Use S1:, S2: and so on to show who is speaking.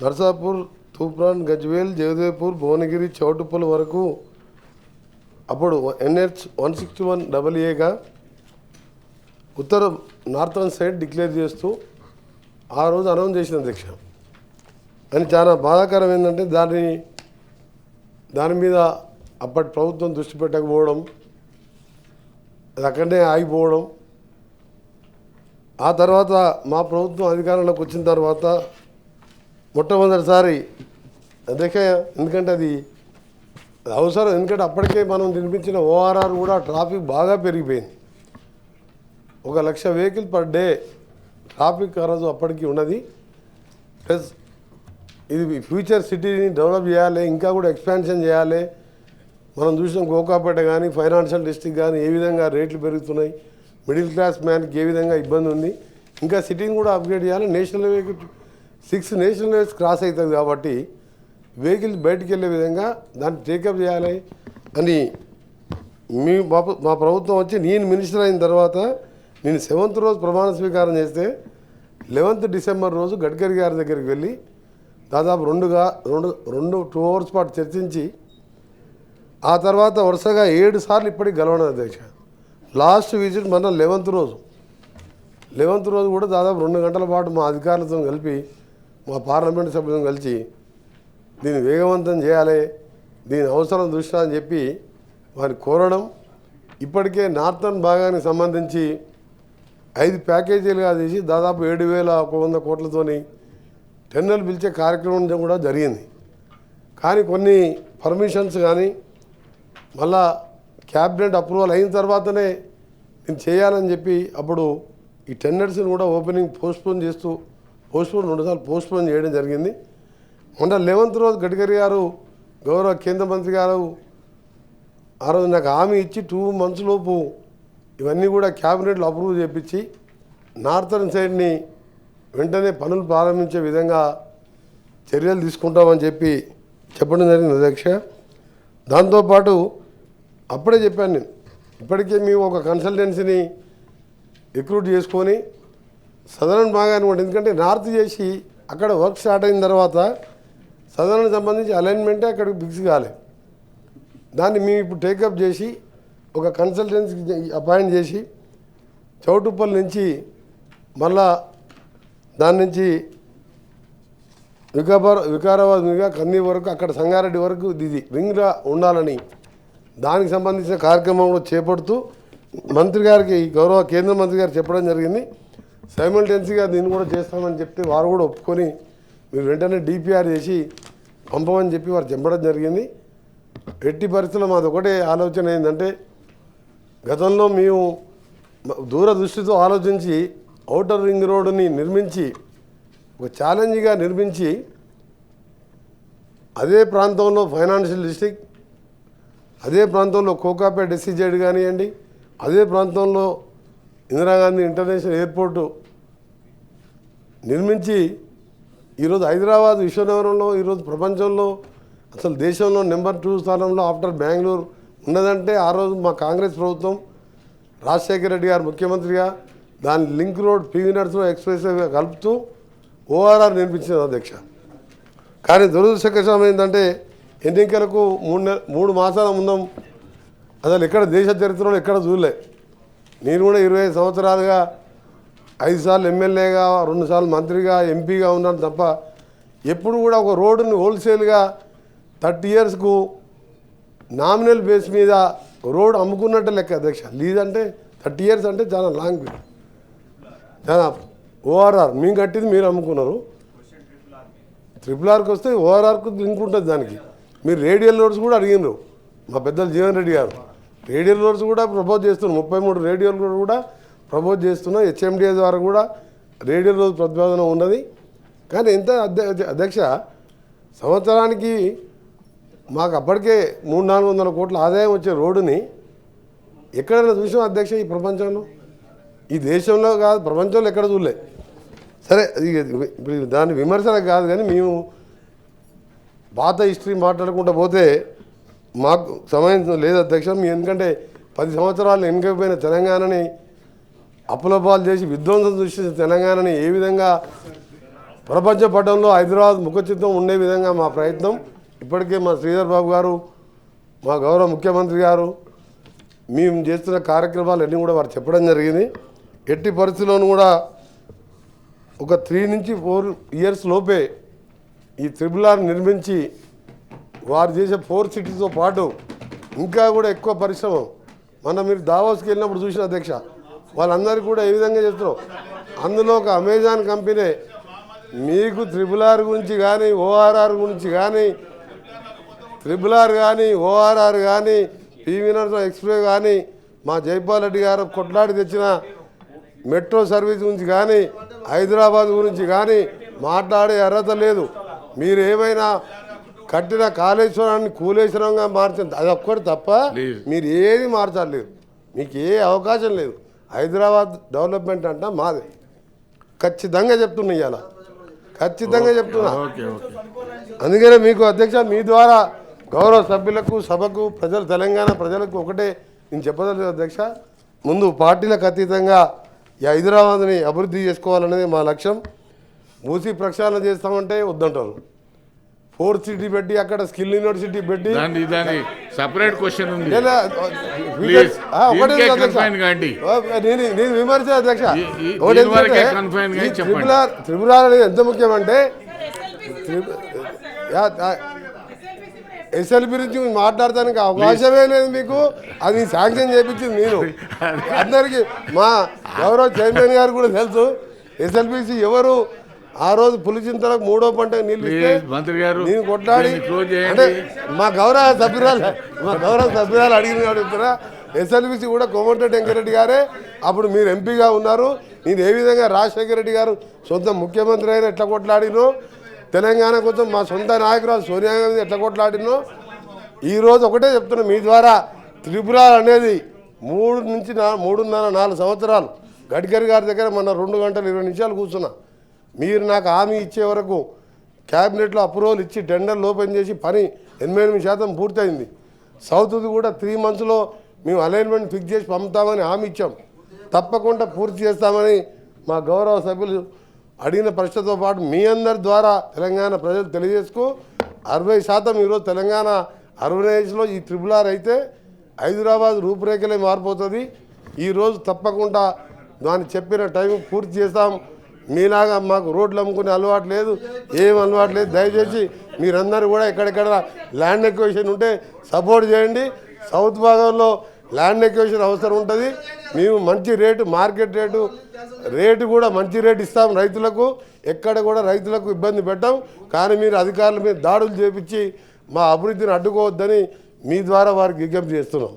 S1: నర్సాపూర్, తూప్రాన్, గజ్వేల్, జగదేవ్పూర్, భువనగిరి, చౌటుప్పల్ వరకు అప్పుడు NH 161AA ఉత్తర northern side declare చేస్తూ ఆ రోజు అనౌన్స్ చేసిన అధ్యక్ష. అని చాలా బాధాకరం ఏంటంటే దాని మీద అప్పటి ప్రభుత్వం దృష్టి పెట్టకపోవడం, అది అక్కడనే ఆగిపోవడం. ఆ తర్వాత మా ప్రభుత్వం అధికారంలోకి వచ్చిన తర్వాత మొట్టమొదటిసారి అధ్యక్ష, ఎందుకంటే అది అవసరం, ఎందుకంటే అప్పటికే మనం నిర్మించిన ORR కూడా ట్రాఫిక్ బాగా పెరిగిపోయింది. 1,00,000 వెహికల్ పర్ డే ట్రాఫిక్ ఆ రోజు అప్పటికి ఉన్నది. ప్లస్ ఇది ఫ్యూచర్ సిటీని డెవలప్ చేయాలి, ఇంకా కూడా ఎక్స్పాన్షన్ చేయాలి. మనం చూసిన గోకాపేట కానీ ఫైనాన్షియల్ డిస్ట్రిక్ట్ కానీ ఏ విధంగా రేట్లు పెరుగుతున్నాయి, మిడిల్ క్లాస్ మ్యాన్కి ఏ విధంగా ఇబ్బంది ఉంది, ఇంకా సిటీని కూడా అప్గ్రేడ్ చేయాలి. నేషనల్ హైవేకి 6 నేషనల్ హైవేస్ క్రాస్ అవుతుంది కాబట్టి వెహికల్స్ బయటికి వెళ్ళే విధంగా దాన్ని టేకప్ చేయాలి అని మా ప్రభుత్వం వచ్చి నేను మినిస్టర్ అయిన తర్వాత నేను 7th రోజు ప్రమాణ స్వీకారం చేస్తే 11th డిసెంబర్ రోజు గడ్కరీ గారి దగ్గరికి వెళ్ళి దాదాపు 2 అవర్స్ పాటు చర్చించి ఆ తర్వాత వరుసగా 7 సార్లు ఇప్పటికి గెలవడం అధ్యక్ష. లాస్ట్ విజిట్ మన 11th రోజు కూడా దాదాపు 2 గంటల పాటు మా అధికారులతో కలిపి మా పార్లమెంట్ సభ్యులతో కలిసి దీన్ని వేగవంతం చేయాలి, దీని అవసరం దృష్ట్యా అని చెప్పి వారిని కోరడం. ఇప్పటికే నార్థన్ భాగానికి సంబంధించి 5 ప్యాకేజీలుగా తీసి దాదాపు 7,100 కోట్లతోని టెండర్లు పిలిచే కార్యక్రమం కూడా జరిగింది. కానీ కొన్ని పర్మిషన్స్ కానీ మళ్ళా క్యాబినెట్ అప్రూవల్ అయిన తర్వాతనే నేను చేయాలని చెప్పి అప్పుడు ఈ టెండర్స్ని కూడా ఓపెనింగ్ పోస్ట్పోన్ 2 సార్లు పోస్ట్పోన్ చేయడం జరిగింది. మొన్న 11th రోజు గడ్కరీ గారు గౌరవ కేంద్ర మంత్రి గారు ఆ రోజు నాకు హామీ ఇచ్చి 2 months లోపు ఇవన్నీ కూడా క్యాబినెట్లో అప్రూవ్ చేయించి నార్థన్ సైడ్ని వెంటనే పనులు ప్రారంభించే విధంగా చర్యలు తీసుకుంటామని చెప్పి చెప్పడం జరిగింది అధ్యక్ష. దాంతోపాటు అప్పుడే చెప్పాను నేను, ఇప్పటికే మేము ఒక కన్సల్టెన్సీని రిక్రూట్ చేసుకొని సదరన్ భాగాన్ని కూడా, ఎందుకంటే నార్త్ చేసి అక్కడ వర్క్ స్టార్ట్ అయిన తర్వాత సదరన్కి సంబంధించి అలైన్మెంటే అక్కడికి ఫిక్స్ కాలేదు. దాన్ని మేము ఇప్పుడు టేకప్ చేసి ఒక కన్సల్టెన్సీ అపాయింట్ చేసి చౌటుప్పల్ నుంచి మళ్ళా దాని నుంచి వికారాబాద్ మీదుగా కన్నీ వరకు అక్కడ సంగారెడ్డి వరకు ఇది రింగ్గా ఉండాలని దానికి సంబంధించిన కార్యక్రమం కూడా చేపడుతూ మంత్రి గారికి గౌరవ కేంద్ర మంత్రి గారు చెప్పడం జరిగింది. సైమల్టేనియస్గా దీన్ని కూడా చేస్తామని చెప్తే వారు కూడా ఒప్పుకొని మీరు వెంటనే DPR చేసి పంపమని చెప్పి వారు చెప్పడం జరిగింది. ఎట్టి పరిస్థితుల్లో మాది ఒకటే ఆలోచన ఏంటంటే, గతంలో మేము దూరదృష్టితో ఆలోచించి ఔటర్ రింగ్ రోడ్డుని నిర్మించి ఒక ఛాలెంజ్గా నిర్మించి అదే ప్రాంతంలో ఫైనాన్షియల్ డిస్ట్రిక్ట్, అదే ప్రాంతంలో కోకాపేట SEZ కానివ్వండి, అదే ప్రాంతంలో ఇందిరాగాంధీ ఇంటర్నేషనల్ ఎయిర్పోర్టు నిర్మించి ఈరోజు హైదరాబాద్ విశ్వనగరంలో ఈరోజు ప్రపంచంలో అసలు దేశంలో నెంబర్ 2 స్థానంలో ఆఫ్టర్ బెంగళూరు ఉన్నదంటే ఆ రోజు మా కాంగ్రెస్ ప్రభుత్వం రాజశేఖర రెడ్డి గారు ముఖ్యమంత్రిగా దాని లింక్ రోడ్ PV నరసింహ ఎక్స్ప్రెస్వేగా కలుపుతూ ORR నిర్మించింది అధ్యక్ష. కానీ దురదృష్టకరం ఏంటంటే ఎన్నికలకు 3 మాసాల ముందం అసలు ఎక్కడ దేశ చరిత్రలో ఎక్కడ చూడలే. నేను కూడా 25 సంవత్సరాలుగా 5 సార్లు ఎమ్మెల్యేగా 2 సార్లు మంత్రిగా ఎంపీగా ఉన్నాను తప్ప ఎప్పుడు కూడా ఒక రోడ్డుని హోల్సేల్గా 30 yearsకు నామినల్ బేస్ మీద రోడ్ అమ్ముకున్నట్టే లెక్క అధ్యక్ష. లీజ్ అంటే 30 years అంటే చాలా లాంగ్ పీరియడ్. చాలా ORR మేము కట్టింది మీరు అమ్ముకున్నారు. RRRకి వస్తే ORRకు లింక్ ఉంటుంది దానికి. మీరు రేడియల్ రోడ్స్ కూడా అడిగినారు మా పెద్దలు జీవన్ రెడ్డి గారు. రేడియల్ రోడ్స్ కూడా ప్రపోజ్ చేస్తున్నారు, 33 రేడియల్ రోడ్ కూడా ప్రపోజ్ చేస్తున్నాం. HMDA ద్వారా కూడా రేడియల్ రోడ్ ప్రతిపాదన ఉన్నది. కానీ ఎంత అధ్యక్ష, సంవత్సరానికి మాకు అప్పటికే 300-400 కోట్ల ఆదాయం వచ్చే రోడ్డుని ఎక్కడైనా చూసాం అధ్యక్ష ఈ ప్రపంచంలో? ఈ దేశంలో కాదు, ప్రపంచంలో ఎక్కడ చూడలే. సరే, ఇప్పుడు దాని విమర్శన కాదు, కానీ మేము పాత హిస్టరీ మాట్లాడుకుంటూ పోతే మాకు సమయం లేదు అధ్యక్ష. ఎందుకంటే 10 సంవత్సరాలు వెనుకపోయిన తెలంగాణని అప్పులపాలు చేసి విధ్వంసం సృష్టించిన తెలంగాణని ఏ విధంగా ప్రపంచ పటంలో హైదరాబాద్ ముఖచిత్రం ఉండే విధంగా మా ప్రయత్నం. ఇప్పటికే మా శ్రీధర్ బాబు గారు, మా గౌరవ ముఖ్యమంత్రి గారు మేము చేస్తున్న కార్యక్రమాలు అన్నీ కూడా వారు చెప్పడం జరిగింది. ఎట్టి పరిస్థితుల్లోనూ కూడా ఒక 3 నుంచి 4 ఇయర్స్ లోపే ఈ త్రిబుల్ నిర్మించి వారు చేసే 4 సిటీతో పాటు ఇంకా కూడా ఎక్కువ పరిశ్రమ మీరు దావోస్కి వెళ్ళినప్పుడు చూసిన అధ్యక్ష వాళ్ళందరికీ కూడా ఏ విధంగా చేస్తున్నాం. అందులో ఒక అమెజాన్ కంపెనీ మీకు త్రిబుల్ గురించి కానీ ఓఆర్ఆర్ గురించి కానీ త్రిబుల్ కానీ ఓఆర్ఆర్ కానీ పివి నరసింహ ఎక్స్ప్రెస్ కానీ మా జైపాల్ రెడ్డి గారు కొట్లాడి తెచ్చిన మెట్రో సర్వీస్ గురించి కానీ హైదరాబాద్ గురించి కానీ మాట్లాడే అర్హత లేదు. మీరు ఏమైనా కట్టిన కాళేశ్వరాన్ని కూలేశ్వరంగా మార్చింది అది ఒక్కటి తప్ప మీరు ఏది మార్చలేదు. మీకు ఏ అవకాశం లేదు. హైదరాబాద్ డెవలప్మెంట్ అంట మాది. ఖచ్చితంగా చెప్తున్నా ఇవాళ, ఖచ్చితంగా చెప్తున్నా. అందుకనే మీకు అధ్యక్ష మీ ద్వారా గౌరవ సభ్యులకు సభకు ప్రజలు తెలంగాణ ప్రజలకు ఒకటే నేను చెప్పదలేదు అధ్యక్ష. ముందు పార్టీలకు అతీతంగా ఈ హైదరాబాద్ని అభివృద్ధి చేసుకోవాలనేది మా లక్ష్యం. మూసి ప్రక్షాళన చేస్తామంటే వద్దంటారు. 4th సిటీ పెట్టి అక్కడ స్కిల్ యూనివర్సిటీ పెట్టి
S2: సెపరేట్ క్వశ్చన్ ఉంది.
S1: నేను విమర్శ అధ్యక్ష. త్రిపుర అనేది ఎంత ముఖ్యమంటే ఎస్ఎల్బి గురించి మాట్లాడటానికి అవకాశమే లేదు మీకు. అది శాంక్షన్ చేయించింది నేను. అందరికీ మా గౌరవ చైర్మన్ గారు కూడా తెలుసు. ఎస్ఎల్బిసి ఎవరు ఆ రోజు పులిచింతలకు 3వ పంట నీళ్ళు ఇస్తే నేను కొట్లాడి అంటే మా గౌరవ సభ్యురాలు అడిగిన అడుగుతారా. ఎస్ఎల్బిసి కూడా కోమటిరెడ్డి వెంకరెడ్డి గారే అప్పుడు మీరు ఎంపీగా ఉన్నారు. నేను ఏ విధంగా రాజశేఖర రెడ్డి గారు సొంత ముఖ్యమంత్రి అయినా ఎట్లా కొట్లాడినో, తెలంగాణ కోసం మా సొంత నాయకురాలు సోనియా గాంధీ ఎట్లా కొట్లాడినో ఈరోజు ఒకటే చెప్తున్నా మీ ద్వారా. త్రిపుర అనేది 3 నుంచి 3.5-4 సంవత్సరాలు గడ్కరీ గారి దగ్గర మన 2 గంటల 20 నిమిషాలు కూర్చున్నా. మీరు నాకు హామీ ఇచ్చే వరకు క్యాబినెట్లో అప్రూవల్ ఇచ్చి టెండర్లు ఓపెన్ చేసి పని 88% పూర్తయింది. సౌత్ది కూడా 3 మంత్స్లో మేము అలైన్మెంట్ ఫిక్స్ చేసి పంపుతామని హామీ ఇచ్చాం. తప్పకుండా పూర్తి చేస్తామని మా గౌరవ సభ్యులు అడిగిన ప్రశ్నతో పాటు మీ అందరి ద్వారా తెలంగాణ ప్రజలు తెలియజేసుకో 60% ఈరోజు తెలంగాణ అర్బనైజ్లో ఈ త్రిబుల్ అయితే హైదరాబాద్ రూపురేఖలే మారిపోతుంది. ఈరోజు తప్పకుండా దాన్ని చెప్పిన టైం పూర్తి చేస్తాం. మీలాగా మాకు రోడ్లు అమ్ముకునే అలవాటు లేదు, ఏం అలవాటు లేదు. దయచేసి మీరందరూ కూడా ఎక్కడెక్కడ ల్యాండ్ ఎక్విజిషన్ ఉంటే సపోర్ట్ చేయండి. సౌత్ భాగంలో ల్యాండ్ ఎక్విజిషన్ అవసరం ఉంటుంది. మేము మంచి రేటు, మార్కెట్ రేటు కూడా మంచి రేటు ఇస్తాం రైతులకు. ఎక్కడ కూడా రైతులకు ఇబ్బంది పెట్టాం. కానీ మీరు అధికారుల మీద దాడులు చేపించి మా అభివృద్ధిని అడ్డుకోవద్దని మీ ద్వారా వారికి విజ్ఞప్తి చేస్తున్నాం.